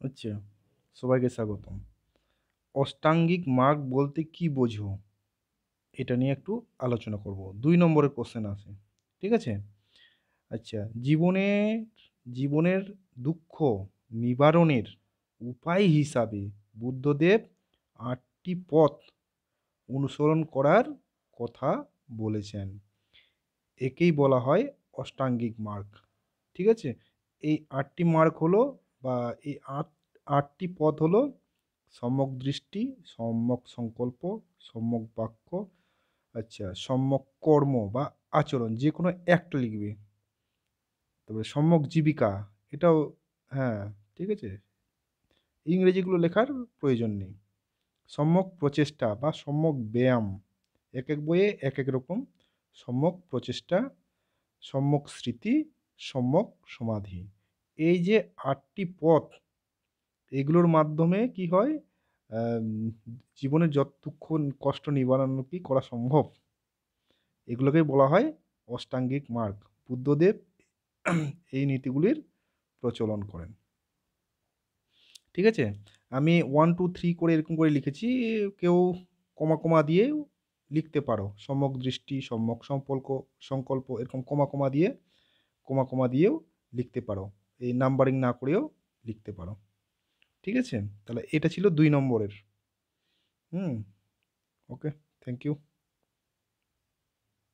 আচ্ছা, সবাইকে স্বাগতম। অষ্টাঙ্গিক মার্গ বলতে কি বোঝো? এটা নিয়ে একটু আলোচনা করব। ২ নম্বরের কোশ্চেন আছে। ঠিক আছে? আচ্ছা, জীবনের দুঃখ নিবারণের উপায় হিসাবে বুদ্ধদেব ৮ টি পথ অনুসরণ করার কথা বলেছেন। একেই বলা হয় অষ্টাঙ্গিক মার্গ। ঠিক আছে? এই ৮ টি মার্গ হলো বা এই ৮ টি পথ হলো সম্যক দৃষ্টি, সম্যক সংকল্প, সম্যক বাক্য, আচ্ছা সম্যক কর্ম বা আচরণ যেকোনো একটা লিখবে। তারপরে সম্যক জীবিকা এটাও, হ্যাঁ, ঠিক আছে? ইংরেজিগুলো লেখার প্রয়োজন নেই। সম্যক প্রচেষ্টা বা সম্যক ব্যায়াম, একেক বইয়ে একেক রকম। সম্যক প্রচেষ্টা, সম্যক স্মৃতি, সম্যক সমাধি। এই যে ৮ টি পথ, এগুলোর মাধ্যমে কি হয়? আম জীবনের যত দুঃখ কষ্ট নিবারণ কি করা সম্ভব? এগুলোকেই বলা হয় অষ্টাঙ্গিক মার্গ। বুদ্ধদেব এই নীতিগুলির প্রচলন করেন। ঠিক আছে? আমি ১, ২, ৩ করে এরকম করে লিখেছি। কেউ কমা দিয়েও লিখতে পারো। সম্যক দৃষ্টি, সম্যক সংকল্প এরকম কমা দিয়েও লিখতে পারো। এই নাম্বারিং না করেও লিখতে পারো। ঠিক আছে? তাহলে এটা ছিল ২ নম্বরের। হুম? ওকে, থ্যাংক ইউ।